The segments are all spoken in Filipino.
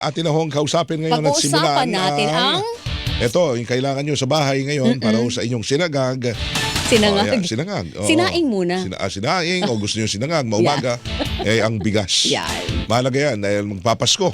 Atin na hong kausapin ngayon at Pag-uusapan simulan natin ang ito, yung kailangan nyo sa bahay ngayon para sa inyong sinangag. sinangag. Ayan, sinangag. Oo. Sinaing muna. Sinaing o gusto nyo sinangag, maumaga, ang bigas. Yan. Mahalaga yan dahil magpapasko.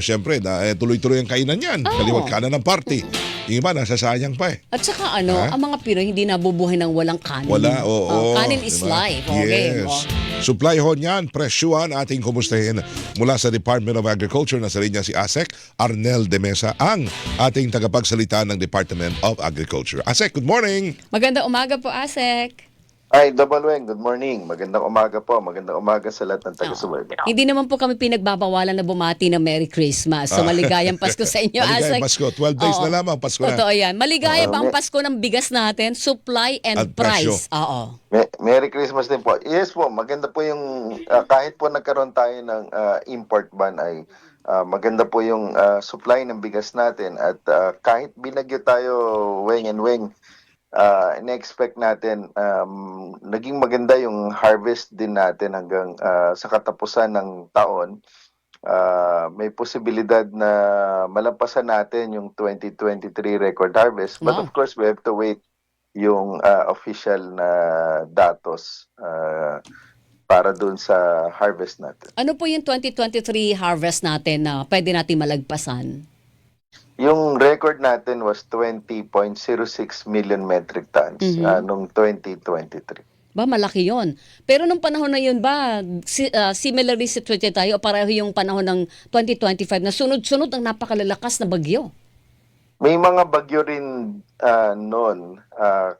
Siyempre, tuloy-tuloy ang kainan yan. Kaliwat kanan ng party. Yung iba, nasasayang pa eh. At saka ang mga Pinoy hindi nabubuhay ng walang kanin. Wala, oo. Kanin is Diba? life. Okay. Yes. Supply ho niyan, presyuhan, ating kumustahin mula sa Department of Agriculture na sa linya si ASEC, Arnel de Mesa, ang ating tagapagsalita ng Department of Agriculture. ASEC, good morning! Magandang umaga po, Asek. Hi, Double Weng. Good morning. Magandang umaga po. Magandang umaga sa lahat ng taga-subaybay. Hindi naman po kami pinagbabawalan na bumati ng Merry Christmas. So maligayang Pasko sa inyo, Maligayang Asek. Pasko. 12 days Oo. na lamang, Pasko na. Totoo yan. Maligaya ba ang Pasko ng bigas natin? Supply and At presyo. price. Oo. Merry Christmas din po. Yes po, maganda po yung kahit po nagkaroon tayo ng import ban ay maganda po yung supply ng bigas natin at kahit binagyo tayo weng and weng, in-expect natin naging maganda yung harvest din natin hanggang sa katapusan ng taon. May posibilidad na malampasan natin yung 2023 record harvest. But Wow. of course, we have to wait yung official na datos para dun sa harvest natin. Ano po yung 2023 harvest natin na pwede natin malagpasan? Yung record natin was 20.06 million metric tons nung 2023. Ba, malaki yon. Pero nung panahon na yun ba, similarly situated tayo o pareho yung panahon ng 2025 na sunod-sunod ang napakalalakas na bagyo? May mga bagyo rin noon,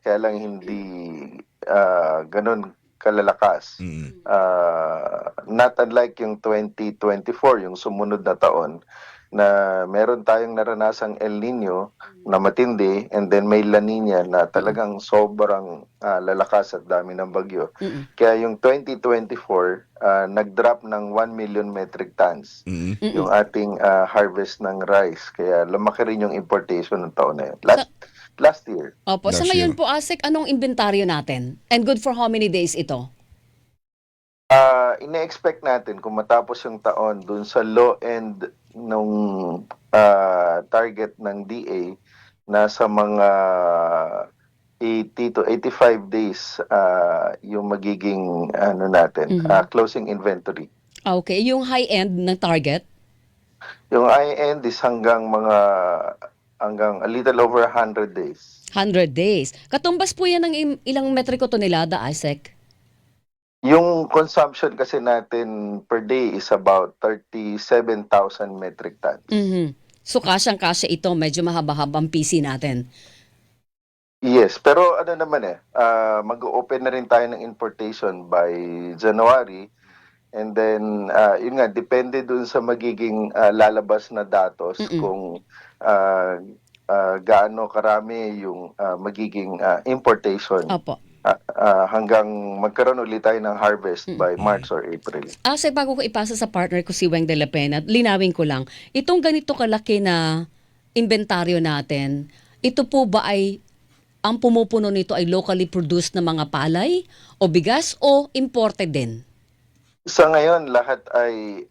kaya lang hindi ganun kalalakas. Not unlike yung 2024, yung sumunod na taon, na meron tayong naranasang El Nino na matindi and then may La Nina na talagang sobrang lalakas at dami ng bagyo. Kaya yung 2024, nag-drop ng 1 million metric tons yung ating harvest ng rice. Kaya lumaki rin yung importation ng taon na yun. Last year. Opo. Sa Last ngayon year. po, Asek, anong inventaryo natin? And good for how many days ito? Ine-expect natin kung matapos yung taon dun sa low end nung target ng DA, nasa mga 80 to 85 days yung magiging closing inventory. Okay. Yung high end ng target? Yung high end is hanggang a little over 100 days. 100 days. Katumbas po yan ng ilang metriko tonelada, Asek? Yung consumption kasi natin per day is about 37,000 metric tons. So, kasyang-kasya ito. Medyo mahaba-habang PC natin. Yes, pero ano naman mag-open na rin tayo ng importation by January. And then, yun nga, depende dun sa magiging lalabas na datos kung gaano karami yung magiging importation. Opo. Hanggang magkaroon ulit tayo ng harvest by March or April. Asek, bago ko ipasa sa partner ko si Weng de la Pena, linawin ko lang, itong ganito kalaki na inventaryo natin, ito po ba ay, ang pumupuno nito ay locally produced na mga palay o bigas o imported din? Sa ngayon, lahat ay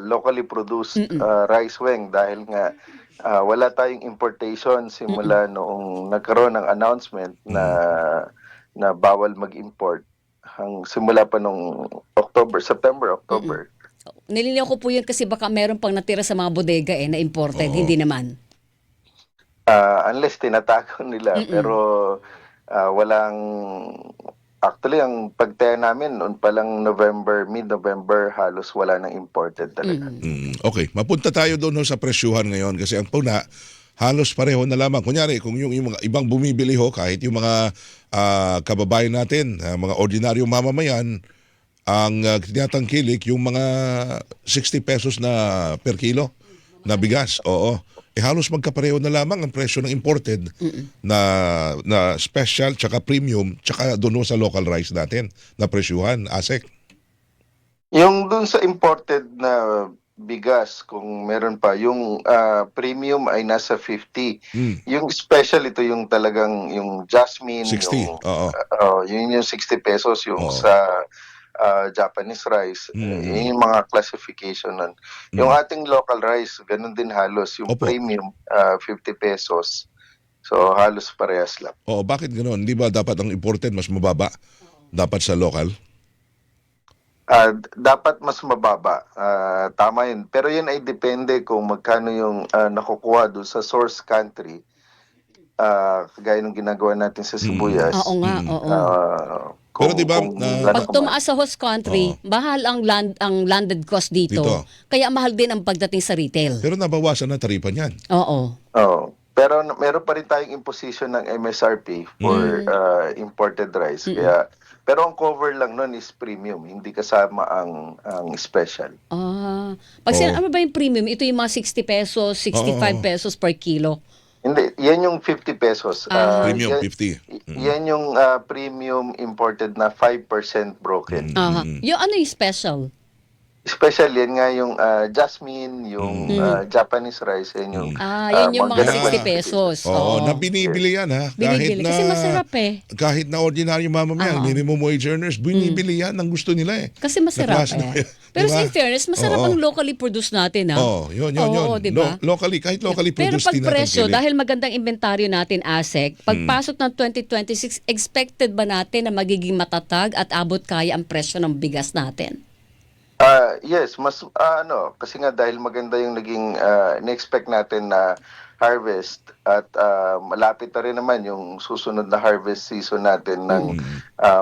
locally produced rice weng dahil nga wala tayong importation simula noong nagkaroon ng announcement na bawal mag-import simula pa nung September, October. Nilinaw ko po yun kasi baka meron pang natira sa mga bodega na imported, hindi naman. Unless tinatago nila, pero walang. Actually, ang pagtaya namin noon pa lang mid-November, halos wala nang imported talaga. Okay, mapunta tayo doon sa presyuhan ngayon kasi ang puna, halos pareho na lamang. Kunyari, kung yung mga ibang bumibili kahit yung mga kababayan natin, mga ordinaryong mamamayan, ang tinatangkilik yung mga 60 pesos na per kilo na bigas. Oo. Halos magkapareho na lamang ang presyo ng imported na special tsaka premium tsaka doon sa local rice natin na presyuhan, Asek. Yung dun sa imported na bigas, kung meron pa, yung premium ay nasa 50. Yung special, ito yung talagang yung jasmine. 60, yung, yun yung 60 pesos. Yung sa Japanese rice. Mm. Yun yung mga classification nun. Yung ating local rice, ganun din halos. Yung Opo. premium, 50 pesos. So, halos parehas lang. Oo, bakit ganoon? Hindi ba dapat ang imported mas mababa? Dapat sa local? Dapat mas mababa. Tama yun. Pero yun ay depende kung magkano yung nakukuha doon sa source country. Kagaya ng ginagawa natin sa sibuyas. Oo nga, oo. Pero di ba, Pag tumaas sa host country, mahal ang landed cost dito. Dito. Kaya mahal din ang pagdating sa retail. pero nabawasan na taripa niyan. Oo. Pero meron pa rin tayong imposition ng MSRP for imported rice. Kaya pero ang cover lang nun is premium, hindi kasama ang special. Pag Oo. ano ba yung premium? Ito yung mga 60 pesos, 65 Oo. pesos per kilo. Hindi, yan yung 50 pesos. Premium, yan, 50. Yan yung premium imported na 5% broken. Aha. Yung ano yung special? Special yan nga yung jasmine, yung Japanese rice, yan yung Yun yung mga ganun 60 pesos. Oo, na binibili yan ha. Binibili. Kasi masarap eh. Kahit na ordinary mamamayan, minimum wage earners, binibili yan ang gusto nila eh. Kasi masarap Na klase na- eh. Pero Diba? in fairness, masarap Oo. ang locally produced natin ha. Oo, yun. Oo, diba? Locally, kahit locally Pero produced pag din natin presyo, pili. dahil magandang inventaryo natin, ASEC, pagpasok ng 2026, expected ba natin na magiging matatag at abot kaya ang presyo ng bigas natin? Yes, mas kasi nga dahil maganda yung naging in-expect natin na harvest at malapit na rin naman yung susunod na harvest season natin ng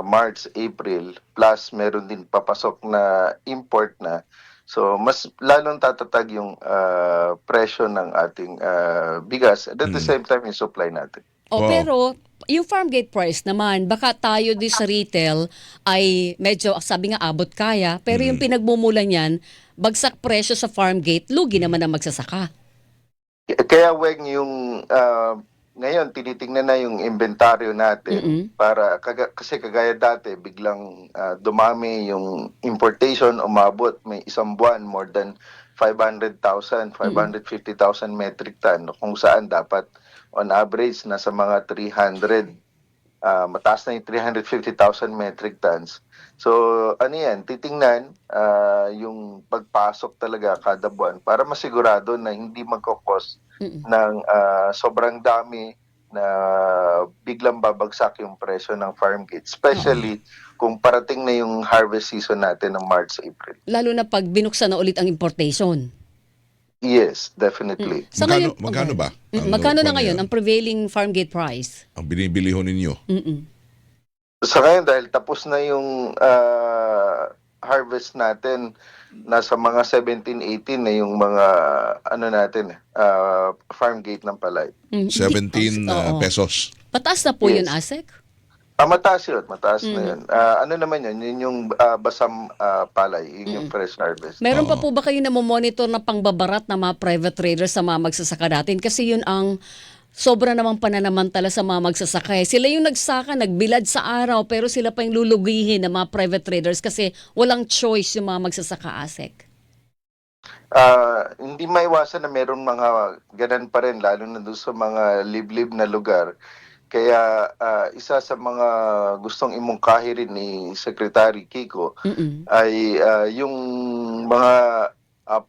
March, April, plus meron din papasok na import na. So mas lalong tatatag yung presyo ng ating bigas at the same time yung supply natin. Wow. Pero yung farm gate price naman, baka tayo din sa retail ay medyo, sabi nga, abot kaya. Pero yung pinagmumula niyan, bagsak presyo sa farm gate, lugi naman ang magsasaka. Kaya yung ngayon tinitingnan na yung inventaryo natin para kasi kagaya dati biglang dumami yung importation, umabot may isang buwan more than 500,000, 550,000 metric ton kung saan dapat on average nasa mga 300, mataas na yung 350,000 metric tons. So ano yan, titingnan yung pagpasok talaga kada buwan para masigurado na hindi magkakos ng sobrang dami na biglang babagsak yung presyo ng farm gate. Especially kung parating na yung harvest season natin ng March, April. Lalo na pag binuksan na ulit ang importation. Yes, definitely. Magkano ba? Magkano na Ano ngayon yan? ang prevailing farm gate price? Ang binibili ho ninyo? Sa ngayon, dahil tapos na yung harvest natin, nasa mga 17-18 na yung mga farm gate ng palay. 17 Oo. pesos. Pataas na po Yes. yun, ASEC? Mataas yun, mataas na yun. Ano naman yun? Yun yung basam palay, yun yung fresh harvest. Meron pa po ba kayo na monitor na pangbabarat na mga private traders sa mga magsasaka natin? Kasi yun ang sobra namang pananamantala sa mga magsasaka. Sila yung nagsaka, nagbilad sa araw, pero sila pa yung lulugihin ng mga private traders kasi walang choice yung mga magsasaka, ASEC. Hindi maiwasan na meron mga ganun pa rin, lalo na doon sa mga liblib na lugar. Kaya isa sa mga gustong imungkahi rin ni Secretary Kiko ay yung mga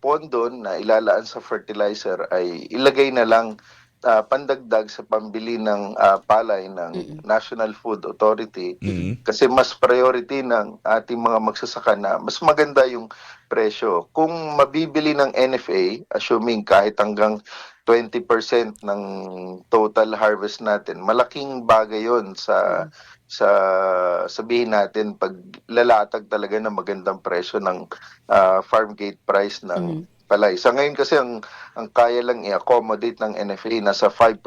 pondo na ilalaan sa fertilizer ay ilagay na lang pandagdag sa pambili ng palay ng National Food Authority kasi mas priority ng ating mga magsasaka na mas maganda yung presyo. Kung mabibili ng NFA, assuming kahit hanggang 20% ng total harvest natin, malaking bagay yon sa sabihin natin pag lalatag talaga ng magandang presyo ng farm gate price ng palay. Sa ngayon kasi ang kaya lang i-accommodate ng NFA nasa 5%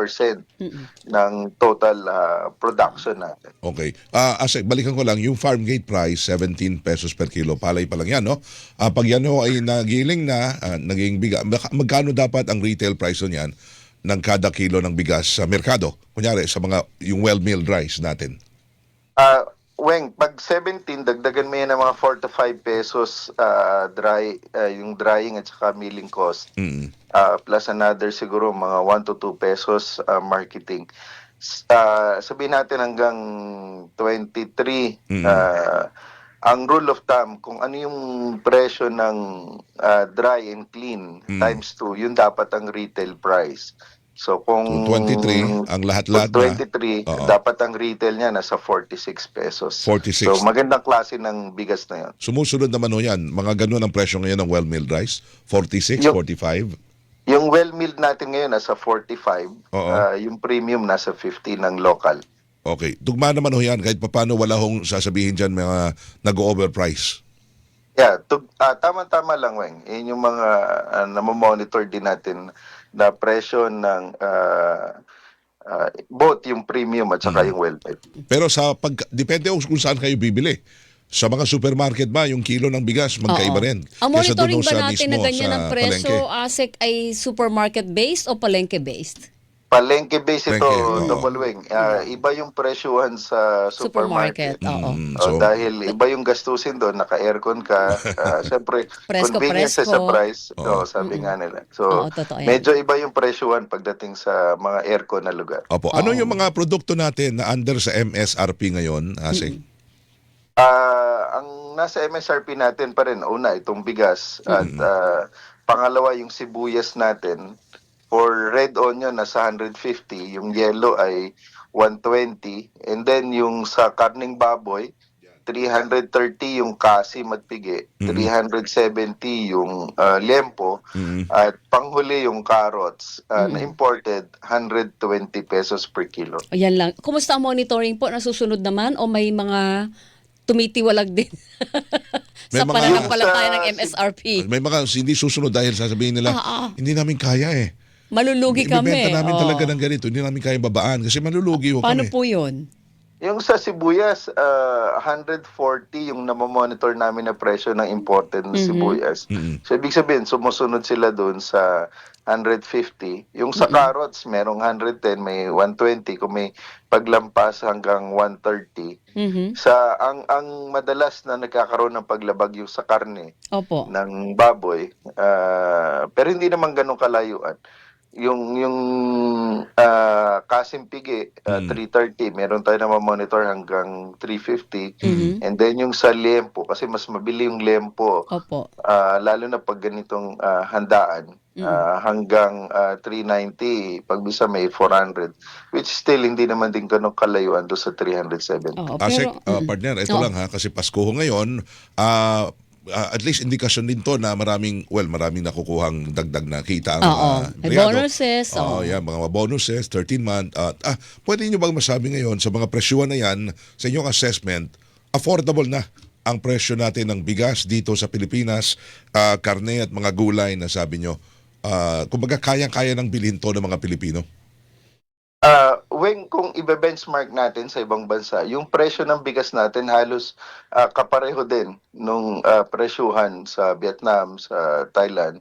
ng total production natin. Okay. Asek, balikan ko lang, yung farm gate price, 17 pesos per kilo. Palay pa lang yan, no? Pag yan ho ay nagiling na, naging bigas, magkano dapat ang retail price niyan ng kada kilo ng bigas sa merkado? Kunyari, sa mga, yung well-milled rice natin. Weng, pag 17, dagdagan mo yan ng mga 4 to 5 pesos yung drying at saka milling cost. Plus another siguro mga 1 to 2 pesos marketing. Sabihin natin hanggang 23, ang rule of thumb, kung ano yung presyo ng dry and clean times 2, yun dapat ang retail price. So kung 23 ang lahat-lahat na. 23, Oo. dapat ang retail niya nasa 46 pesos. 46. So magandang klase ng bigas na yun. Sumusunod naman ho yan. Mga ganun ang presyo ngayon ng well-milled rice. 46, Yung- 45. Yung well-milled natin ngayon nasa 45, Oo. yung premium nasa 50 ng local. Okay. Tugma naman ho yan. Kahit paano wala hong sasabihin dyan mga nag-overprice. Yeah, tama-tama lang, Weng. Yun yung mga namomonitor din natin na presyo ng both yung premium at saka yung well-milled. Pero depende kung saan kayo bibili. Sa mga supermarket ba, yung kilo ng bigas, magkaiba Oo. rin. Ang Kesa monitoring doon ba sa natin mismo na ganyan sa ang presyo, palengke. ASEC, ay supermarket-based o palengke-based? Palengke-based ito, Palengke, oo. Double Weng. Iba yung presyuhan sa supermarket. Oo. So, Dahil iba yung gastusin doon, naka-aircon ka. Siyempre, convenience Presko. sa price. Oo. Sabi nga nila. Oo, So, totoo yan. medyo iba yung presyuhan pagdating sa mga aircon na lugar. Opo. Ano yung mga produkto natin na under sa MSRP ngayon, Asik? Ang nasa MSRP natin pa rin, una, itong bigas. At pangalawa, yung sibuyas natin. For red onion, nasa 150. Yung yellow ay 120. And then yung sa karning baboy, 330 yung kasim at pigi, 370 yung liempo, at panghuli yung carrots na imported, 120 pesos per kilo. Ayan lang. Kumusta ang monitoring po? Nasusunod naman o may mga tumitiwalag din May sa mga- pananampalataya ng Sa- MSRP? May mga hindi susunod dahil sasabihin nila, hindi namin kaya eh. Malulugi kami. Ibibenta namin Oo. talaga ng ganito. Hindi namin kaya babaan kasi malulugi ho Paano kami. po yun? Yung sa sibuyas, 140 yung namomonitor namin na presyo ng imported na sibuyas. So, ibig sabihin, sumusunod sila doon sa 150. Yung sa carrots, merong 110, may 120. Kung may paglampas hanggang 130. Ang madalas na nagkakaroon ng paglabag yung sa karne Opo. ng baboy, pero hindi naman ganun kalayuan. Yung kasim pigi, 330, meron tayo na monitor hanggang 350. And then yung sa liempo, kasi mas mabili yung liempo, Opo. lalo na pag ganitong handaan, hanggang 390, pag bisa may 400, which still hindi naman din ganun kalayuan doon sa 370. Oo, Asik, pero, partner, ito Oo. lang ha, kasi Pasko ho ngayon, at least indikasyon din to na maraming nakukuhang dagdag na kita ang Oo. May empleyado. bonuses, Oo, oo. yan, mga bonuses, 13-month. Pwede nyo bang masabi ngayon sa mga presyuhan na yan, sa inyong assessment, affordable na ang presyo natin ng bigas dito sa Pilipinas, karne at mga gulay na sabi nyo, kumbaga kayang-kaya ng bilhin to ng mga Pilipino? Kung ibe-benchmark natin sa ibang bansa, yung presyo ng bigas natin halos kapareho din nung presyuhan sa Vietnam, sa Thailand.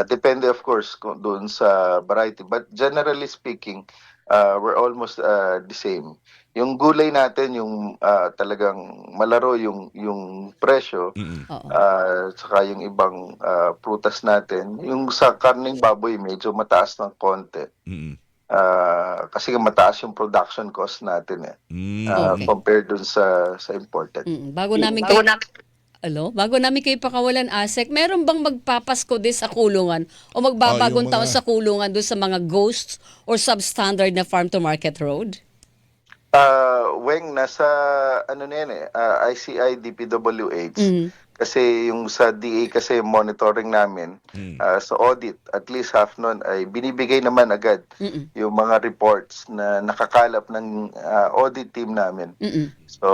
Depende of course doon sa variety. But generally speaking, we're almost the same. Yung gulay natin, yung talagang malaro yung presyo, Oo. saka yung ibang prutas natin. Yung sa karning baboy, medyo mataas ng konti. Kasi mataas yung production cost natin Okay. compared dun sa imported. Bago namin kayo pakawalan, ASEC, meron bang magpapasko din sa kulungan o magbabagong yung taon mga- sa kulungan doon sa mga ghosts or substandard na farm-to-market road? Weng, nasa ICI DPWH. Kasi yung sa DA kasi monitoring namin sa audit, at least half nun ay binibigay naman agad yung mga reports na nakakalap ng audit team namin. So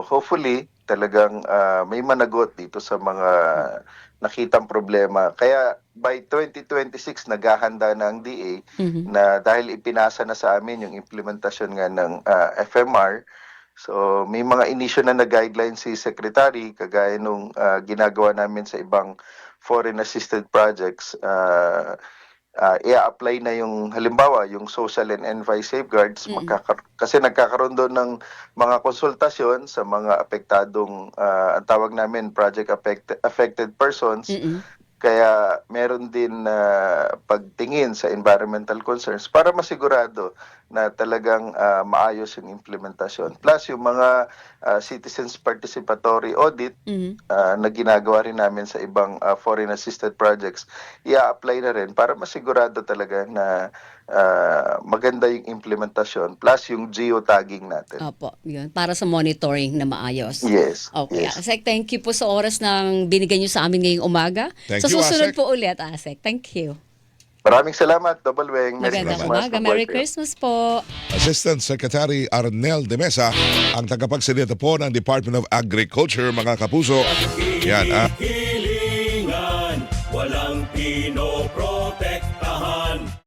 hopefully talagang may managot dito sa mga nakitang problema. Kaya by 2026 naghahanda na ang DA na dahil ipinasa na sa amin yung implementasyon nga ng FMR. So may mga inisyo na guidelines si Secretary kagaya nung ginagawa namin sa ibang foreign assisted projects. I-apply na yung halimbawa yung social and envi safeguards kasi nagkakaroon doon ng mga konsultasyon sa mga apektadong ang tawag namin project affected persons Kaya meron din pagtingin sa environmental concerns para masigurado na talagang maayos yung implementasyon. Plus yung mga citizens participatory audit na ginagawa rin namin sa ibang foreign assisted projects, i-apply na rin para masigurado talaga na maganda yung implementasyon plus yung geotagging natin. Opo, yun. Para sa monitoring na maayos. Yes. Okay. Yes. Asek, thank you po sa oras ng binigay niyo sa amin ngayong umaga. Thank Sa you, susunod Asek. po ulit, Asek. Thank you. Maraming salamat, Double Weng. Magandang Christmas. umaga. Merry Christmas po. Assistant Secretary Arnel de Mesa, ang tagapagsalita po ng Department of Agriculture, mga kapuso. Yan,